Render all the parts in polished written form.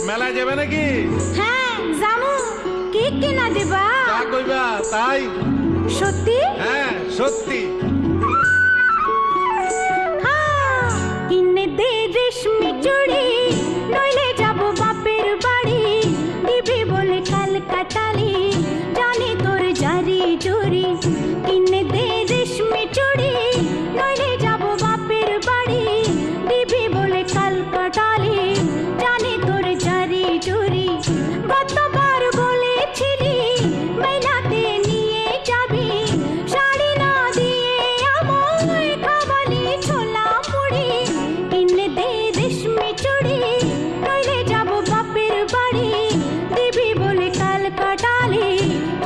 মেলায় যাবে নাকি? হ্যাঁ জামু। কি কিনা দিবা? যা কইবা তাই। সত্যি? হ্যাঁ সত্যি। কিনে দে রেশমি চুড়ি, নইলে যাব বাপের বাড়ি। দিবি বলে কাল কাটালি, জানি তোর জারি জুরি। কিনে দে রেশমি চুড়ি, নইলে যাব বাপের বাড়ি। দিবি বলে কাল কাটালি, জানি তোর জারি জুরি। গতবার বলেছিলি মেলাতে নিয়ে যাবি, শাড়ি না দিয়ে আমায় খাওয়ালি ছোলা মুড়ি। কিনে দে রেশমি চুড়ি, নইলে যাব বাপের বাড়ি। দিবি বলে কাল কাটালি,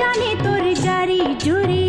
জানি তোর জারি জুরি।